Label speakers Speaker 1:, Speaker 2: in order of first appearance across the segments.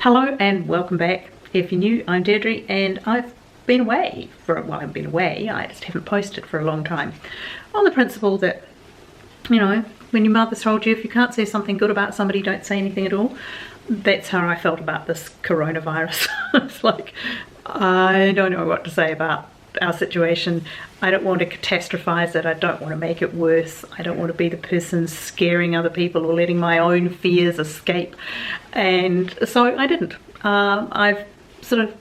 Speaker 1: Hello and welcome back. If you're new, I'm Deirdre and I've been away for, well, I haven't been away, I just haven't posted for a long time. On the principle that, you know, when your mother told you if you can't say something good about somebody, don't say anything at all. That's how I felt about this coronavirus. It's like, I don't know what to say about our situation. I don't want to catastrophize it. I don't want to make it worse. I don't want to be the person scaring other people or letting my own fears escape. And so I didn't. I've sort of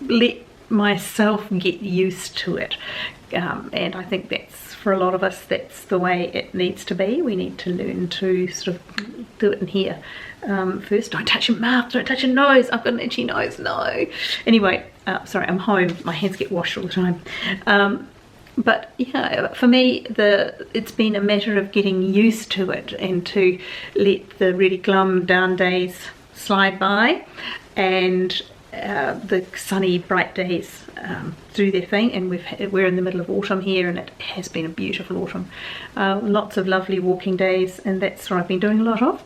Speaker 1: let myself get used to it. And I think that's, for a lot of us, that's the way it needs to be. We need to learn to sort of do it in here. First, don't touch your mouth, don't touch your nose. I've got an itchy nose, no. Anyway, sorry, I'm home. My hands get washed all the time. But yeah, for me, it's been a matter of getting used to it and to let the really glum down days slide by and the sunny bright days do their thing. And we're in the middle of autumn here, and it has been a beautiful autumn. Lots of lovely walking days, and that's what I've been doing a lot of.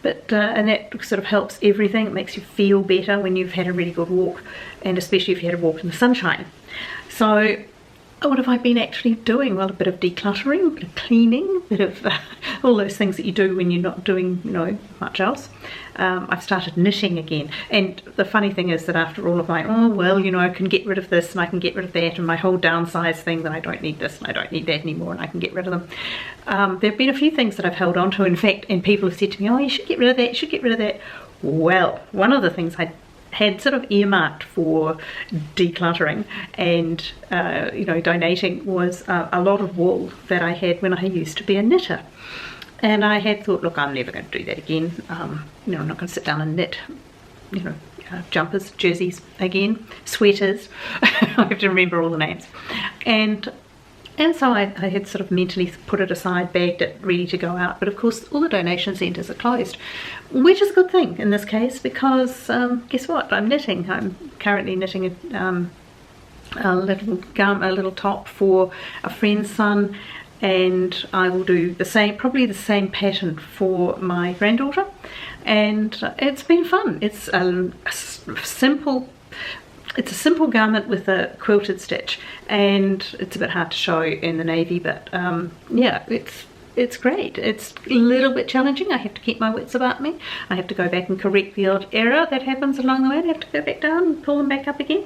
Speaker 1: But and that sort of helps everything. It makes you feel better when you've had a really good walk, and especially if you had a walk in the sunshine. So what have I been actually doing? Well, a bit of decluttering, a bit of cleaning, a bit of all those things that you do when you're not doing, you know, much else. I've started knitting again, and the funny thing is that after all of my, oh well, you know, I can get rid of this and I can get rid of that, and my whole downsize thing that I don't need this and I don't need that anymore and I can get rid of them. There have been a few things that I've held on to, in fact, and people have said to me, oh, you should get rid of that, you should get rid of that. Well, one of the things I had sort of earmarked for decluttering and you know, donating was a lot of wool that I had when I used to be a knitter. And I had thought, look, I'm never going to do that again. You know, I'm not going to sit down and knit, you know, jumpers, jerseys again, sweaters. I have to remember all the names. And so I had sort of mentally put it aside, bagged it, ready to go out. But of course, all the donation centres are closed, which is a good thing in this case, because guess what? I'm knitting. I'm currently knitting a little top for a friend's son, and I will do the same, probably the same pattern for my granddaughter. And it's been fun. It's a simple garment with a quilted stitch, and it's a bit hard to show in the navy, but yeah, it's great. It's a little bit challenging. I have to keep my wits about me. I have to go back and correct the odd error that happens along the way. I have to go back down and pull them back up again.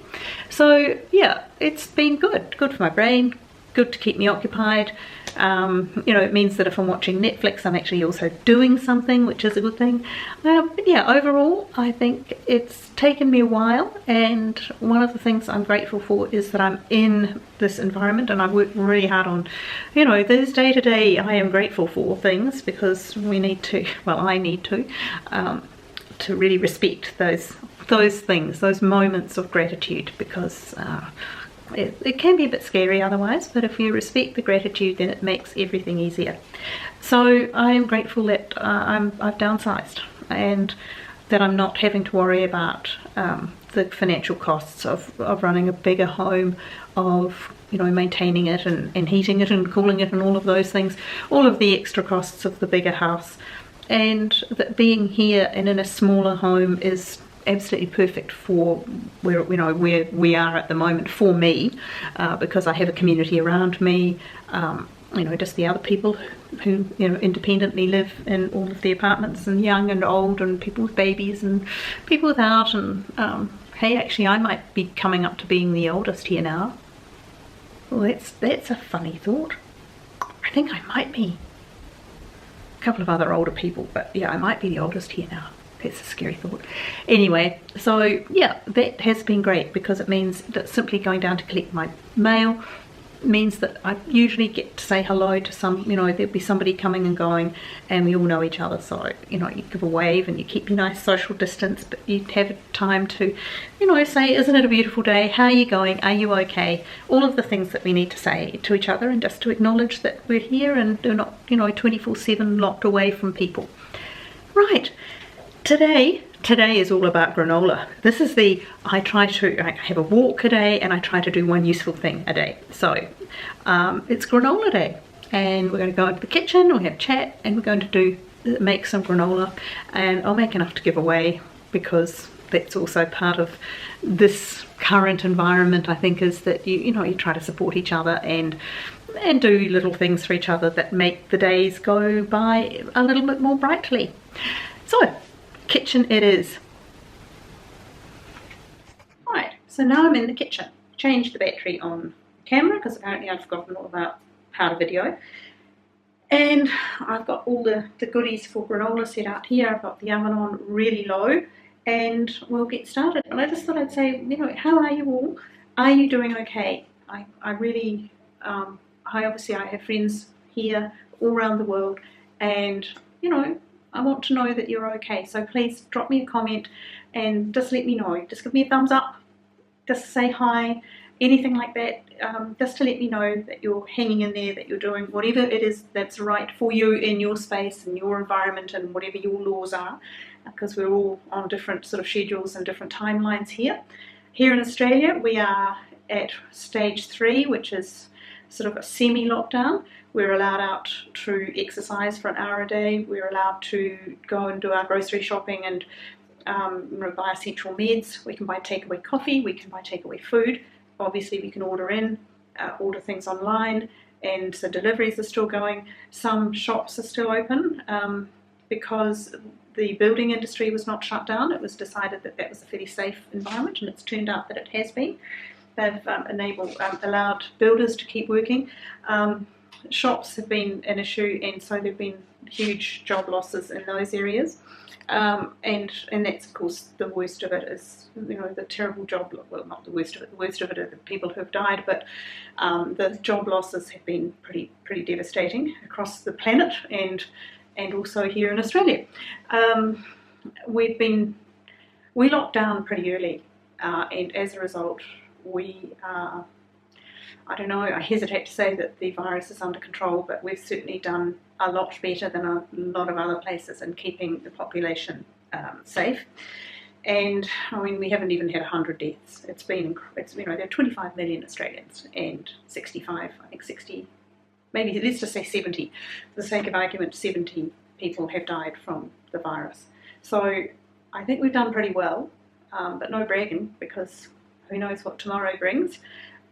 Speaker 1: So yeah, it's been good for my brain, good to keep me occupied. You know, it means that if I'm watching Netflix, I'm actually also doing something, which is a good thing. But yeah, overall, I think it's taken me a while, and one of the things I'm grateful for is that I'm in this environment, and I've worked really hard on, you know, those day-to-day I am grateful for things, because we need to, well, I need to really respect those things, those moments of gratitude, because it can be a bit scary otherwise, but if you respect the gratitude, then it makes everything easier. So I am grateful that I've downsized, and that I'm not having to worry about the financial costs of running a bigger home, of, you know, maintaining it and heating it and cooling it and all of those things, all of the extra costs of the bigger house. And that being here and in a smaller home is absolutely perfect for where we are at the moment for me, because I have a community around me, you know, just the other people who, you know, independently live in all of the apartments, and young and old, and people with babies and people without. And hey, actually I might be coming up to being the oldest here now. Well, that's a funny thought. I think I might be. A couple of other older people, but yeah, I might be the oldest here now. That's a scary thought. Anyway, so yeah, that has been great, because it means that simply going down to collect my mail means that I usually get to say hello to some, you know, there'll be somebody coming and going, and we all know each other, so, you know, you give a wave and you keep your nice social distance, but you have time to, you know, say, isn't it a beautiful day? How are you going? Are you okay? All of the things that we need to say to each other, and just to acknowledge that we're here and we're not, you know, 24/7 locked away from people. Right. Today is all about granola. This is I have a walk a day, and I try to do one useful thing a day. So it's granola day, and we're going to go into the kitchen, we'll have a chat, and we're going to make some granola, and I'll make enough to give away, because that's also part of this current environment, I think, is that you try to support each other and do little things for each other that make the days go by a little bit more brightly. So, kitchen it is. Right, so now I'm in the kitchen. Changed the battery on camera because apparently I'd forgotten all about how to video. And I've got all the goodies for granola set out here. I've got the oven on really low, and we'll get started. And I just thought I'd say, how are you all? Are you doing okay? I really, obviously I have friends here all around the world, and I want to know that you're okay. So please drop me a comment and just let me know. Just give me a thumbs up. Just say hi. Anything like that, just to let me know that you're hanging in there, that you're doing whatever it is that's right for you in your space and your environment and whatever your laws are, because we're all on different sort of schedules and different timelines here. Here in Australia, we are at stage 3, which is sort of a semi-lockdown. We're allowed out to exercise for an hour a day. We're allowed to go and do our grocery shopping and buy essential meds. We can buy takeaway coffee. We can buy takeaway food. Obviously, we can order things online, and so deliveries are still going. Some shops are still open because the building industry was not shut down. It was decided that that was a fairly safe environment, and it's turned out that it has been. They've allowed builders to keep working. Shops have been an issue, and so there have been huge job losses in those areas. And that's of course the worst of it is the terrible job, well, not the worst of it are the people who have died, but the job losses have been pretty devastating across the planet and also here in Australia. We locked down pretty early, and as a result we are, I don't know, I hesitate to say that the virus is under control, but we've certainly done a lot better than a lot of other places in keeping the population safe. And I mean, we haven't even had 100 deaths. There are 25 million Australians, and 60, maybe let's just say 70, for the sake of argument, 70 people have died from the virus. So I think we've done pretty well, but no bragging, because who knows what tomorrow brings.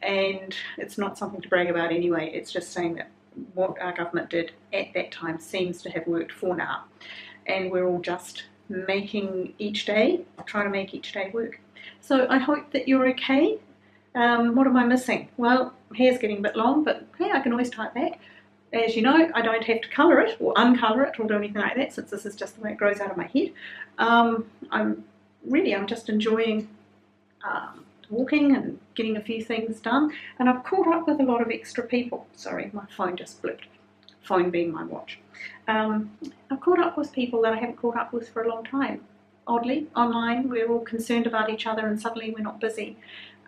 Speaker 1: And it's not something to brag about anyway. It's just saying that what our government did at that time seems to have worked for now, and we're all just trying to make each day work. So I hope that you're okay. What am I missing? Well, hair's getting a bit long, but hey, I can always tie it back. As you know, I don't have to colour it or uncolour it or do anything like that, since this is just the way it grows out of my head. I'm just enjoying walking and getting a few things done, and I've caught up with a lot of extra people. Sorry, my phone just blipped, phone being my watch. I've caught up with people that I haven't caught up with for a long time. Oddly, online, we're all concerned about each other, and suddenly we're not busy,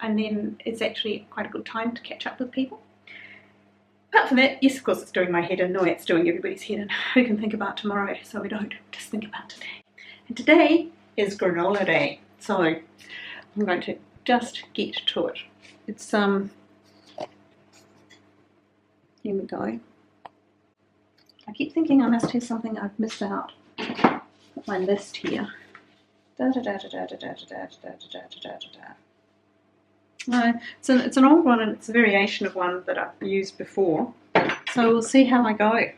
Speaker 1: and then it's actually quite a good time to catch up with people. Apart from that, yes, of course, it's doing my head in. No, it's doing everybody's head in. Who can think about tomorrow, so we don't just think about today. And today is granola day, so I'm going to just get to it. It's here we go. I keep thinking I must have something I've missed out. Got my list here. It's an old one, and it's a variation of one that I've used before. So we'll see how I go.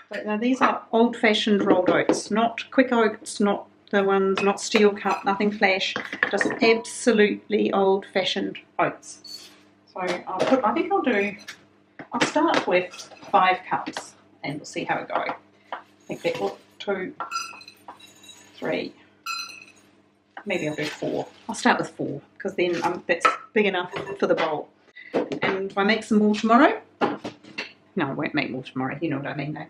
Speaker 1: But now these are old-fashioned rolled oats, not quick oats, not the ones, not steel cut, nothing flash, just absolutely old-fashioned oats. So I'll start with 5 cups, and we'll see how it goes. I think that will 2, 3, maybe I'll do 4. I'll start with 4, because then that's big enough for the bowl. And if I make some more tomorrow, no, I won't make more tomorrow, you know what I mean though.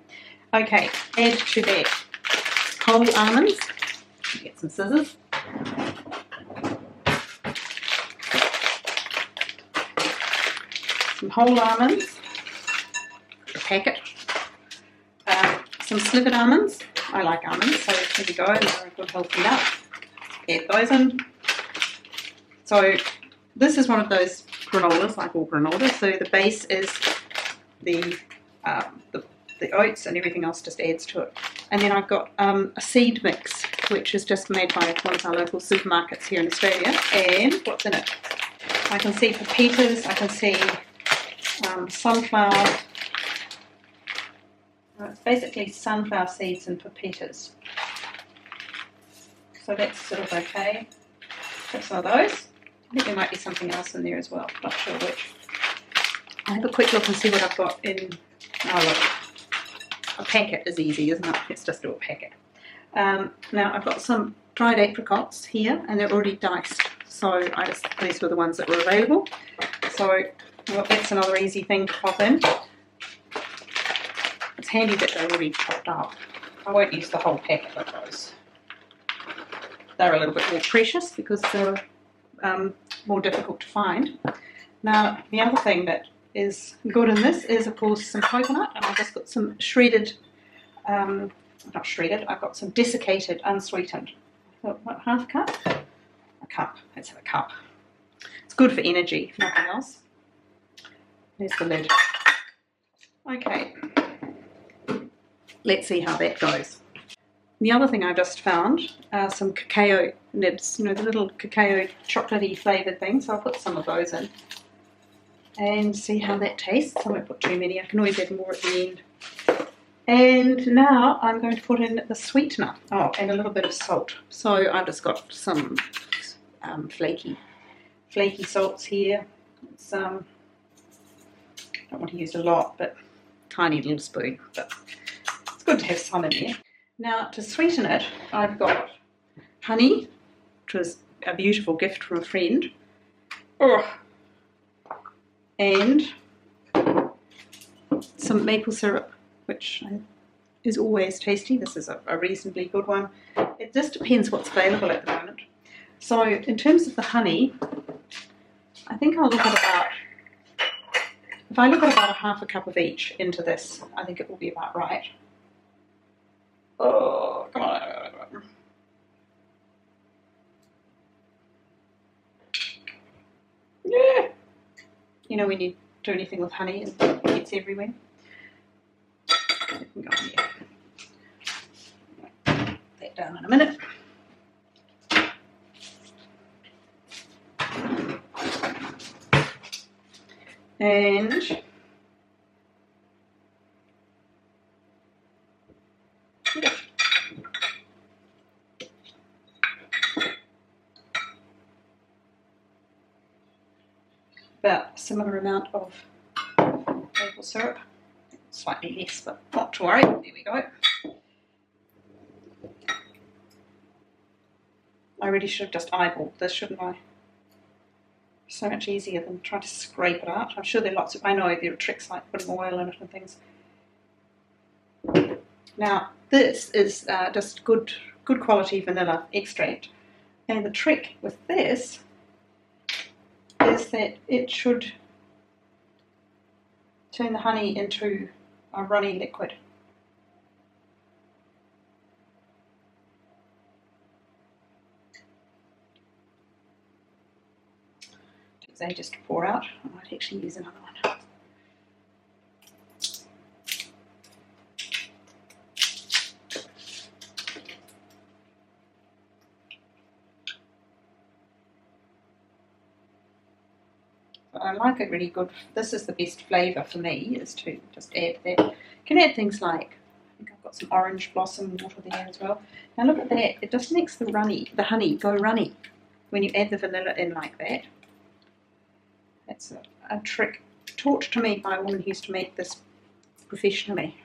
Speaker 1: Okay, add to that whole almonds. Get some scissors. Some whole almonds, a packet. Some slivered almonds. I like almonds, so here we go, and they're a good healthy nut. Add those in. So this is one of those granolas, like all granolas. So the base is the oats, and everything else just adds to it. And then I've got a seed mix which is just made by one of our local supermarkets here in Australia. And what's in it? I can see pepitas, I can see sunflower. It's basically sunflower seeds and pepitas. So that's sort of okay. Got some of those. I think there might be something else in there as well. Not sure which. I'll have a quick look and see what I've got in. Oh look, a packet is easy, isn't it? Let's just do a packet. Now I've got some dried apricots here, and they're already diced. So these were the ones that were available. So well, that's another easy thing to pop in. It's handy that they're already chopped up. I won't use the whole packet of those. They're a little bit more precious because they're more difficult to find. Now the other thing that is good in this is of course some coconut, and I've just got some shredded, not shredded, I've got some desiccated unsweetened. What, half a cup? A cup, let's have a cup. It's good for energy if nothing else. There's the lid. Okay, let's see how that goes. The other thing I just found are some cacao nibs, you know, the little cacao chocolatey flavoured things. So I'll put some of those in and see how that tastes. I won't put too many, I can always add more at the end. And now I'm going to put in the sweetener. Oh, and a little bit of salt. So I've just got some flaky salts here. It's, I don't want to use a lot, but tiny little spoon. But it's good to have some in there. Now to sweeten it, I've got honey, which was a beautiful gift from a friend, and some maple syrup, which is always tasty. This is a reasonably good one. It just depends what's available at the moment. So in terms of the honey, I think I'll look at about, if I look at about a half a cup of each into this, I think it will be about right. Oh, come on. Yeah. You know when you do anything with honey, it gets everywhere. It can go on there. Put that down in a minute. And about a similar amount of maple syrup, slightly less, but not to worry. There we go. I really should have just eyeballed this, shouldn't I? So much easier than trying to scrape it out. I'm sure there are lots of, I know there are tricks like putting oil in it and things. Now this is just good quality vanilla extract, and the trick with this is that it should turn the honey into a runny liquid. Takes ages to pour out. I might actually use another one. I like it really good. This is the best flavour for me, is to just add that. You can add things like, I think I've got some orange blossom water there as well. Now look at that, it just makes the honey go runny when you add the vanilla in like that. That's a trick taught to me by a woman who used to make this professionally.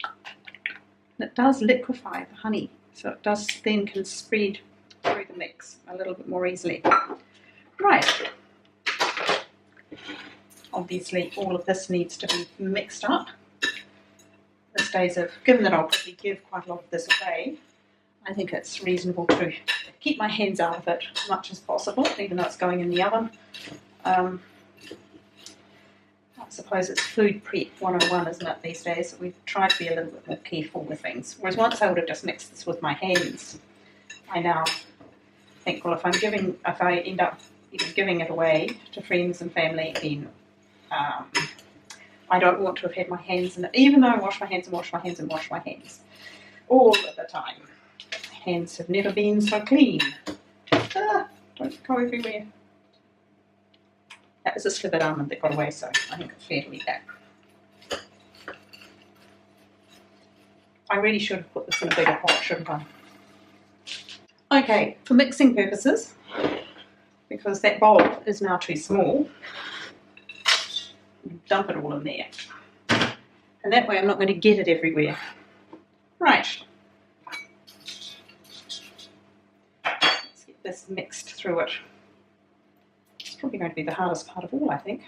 Speaker 1: And it does liquefy the honey, so it does then can spread through the mix a little bit more easily. Right. Obviously all of this needs to be mixed up. These days of, given that I'll probably give quite a lot of this away, I think it's reasonable to keep my hands out of it as much as possible, even though it's going in the oven. I suppose it's food prep 101, isn't it, these days? We try to be a little bit more careful with things. Whereas once I would have just mixed this with my hands, I now think, well, if I end up even giving it away to friends and family, then I don't want to have had my hands in it, even though I wash my hands and wash my hands and wash my hands all of the time. hands have never been so clean. Ah, don't go everywhere. That was a slivered almond that got away, so I think it's fair to eat that. I really should have put this in a bigger pot, shouldn't I? Okay, for mixing purposes, because that bowl is now too small, dump it all in there. And that way I'm not going to get it everywhere. Right. Let's get this mixed through it. It's probably going to be the hardest part of all, I think.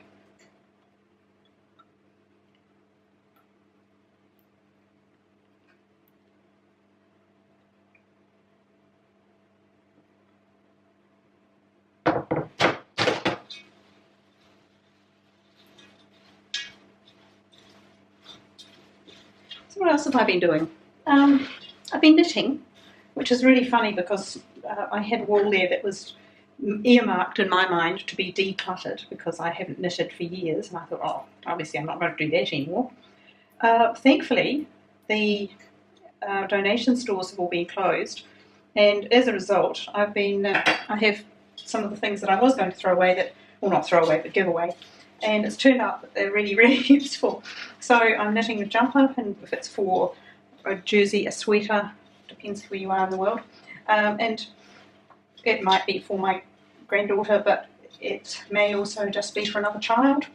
Speaker 1: So what else have I been doing? I've been knitting, which is really funny because I had wool there that was earmarked in my mind to be decluttered because I haven't knitted for years, and I thought, oh, obviously I'm not going to do that anymore. Thankfully, the donation stores have all been closed, and as a result, I have some of the things that I was going to throw away that, well, not throw away, but give away. And it's turned out that they're really, really useful. So I'm knitting a jumper, and if it's for a jersey, a sweater, depends where you are in the world. And it might be for my granddaughter, but it may also just be for another child.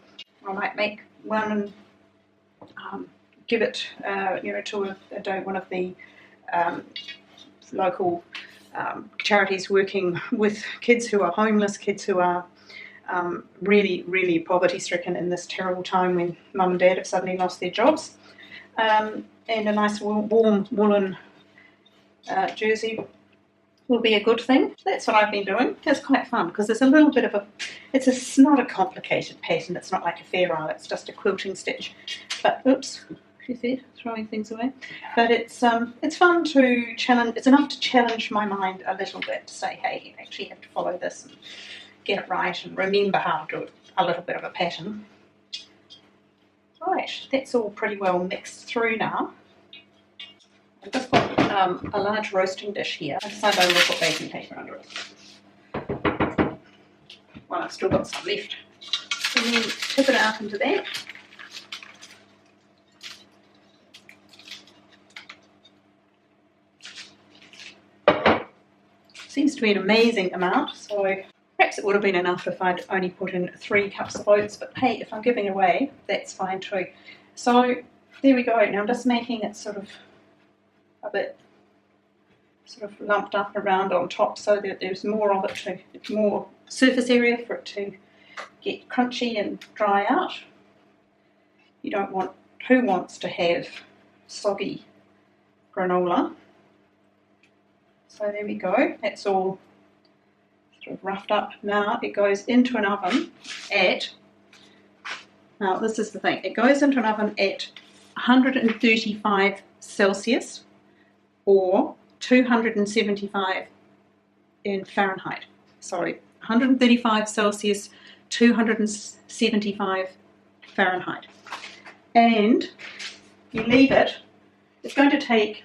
Speaker 1: I might make one and give it, to one of the local charities working with kids who are homeless, kids who are really, really poverty-stricken in this terrible time when mum and dad have suddenly lost their jobs. And a nice warm woolen jersey will be a good thing. That's what I've been doing. It's quite fun because there's a little bit of it's not a complicated pattern. It's not like a fair isle. It's just a quilting stitch. But oops, she said, throwing things away. But it's fun to challenge. It's enough to challenge my mind a little bit to say, hey, you actually have to follow this and get it right and remember how to do it, a little bit of a pattern. Right, that's all pretty well mixed through now. I've just got a large roasting dish here. I decided I will put baking paper under it. Well, I've still got some left. And then tip it out into that. Seems to be an amazing amount, so perhaps it would have been enough if I'd only put in 3 cups of oats, but hey, if I'm giving away, that's fine too. So there we go. Now I'm just making it sort of a bit sort of lumped up around on top so that there's more of it more surface area for it to get crunchy and dry out. You don't want, who wants to have soggy granola? So there we go. That's all sort of roughed up. Now it goes into an oven at, now this is the thing, it goes into an oven at 135 Celsius or 275 in Fahrenheit. Sorry, 135 Celsius, 275 Fahrenheit. And you leave it, it's going to take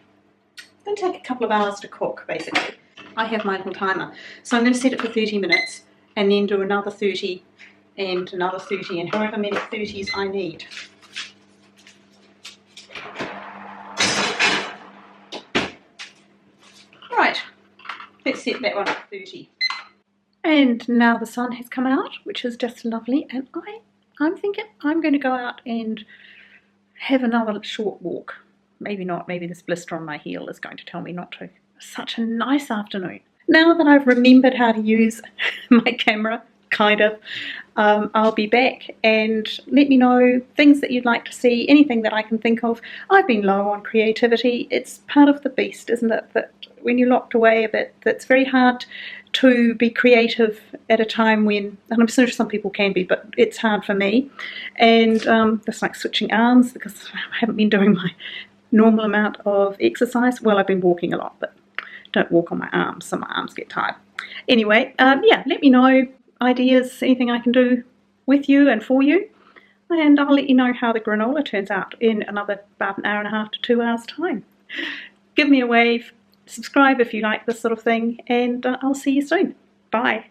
Speaker 1: a couple of hours to cook, basically. I have my little timer. So I'm going to set it for 30 minutes and then do another 30 and another 30 and however many 30s I need. Right, let's set that one at 30. And now the sun has come out, which is just lovely, and I'm thinking I'm going to go out and have another short walk. Maybe not, maybe this blister on my heel is going to tell me not to. Such a nice afternoon. Now that I've remembered how to use my camera, kind of, I'll be back, and let me know things that you'd like to see, anything that I can think of. I've been low on creativity. It's part of the beast, isn't it, that when you're locked away a bit, that's very hard to be creative at a time when, and I'm sure some people can be, but it's hard for me. And it's like switching arms because I haven't been doing my normal amount of exercise. Well, I've been walking a lot, but don't walk on my arms, so my arms get tired. Anyway, yeah, let me know ideas, anything I can do with you and for you, and I'll let you know how the granola turns out in about an hour and a half to 2 hours time. Give me a wave, Subscribe if you like this sort of thing, and I'll see you soon. Bye.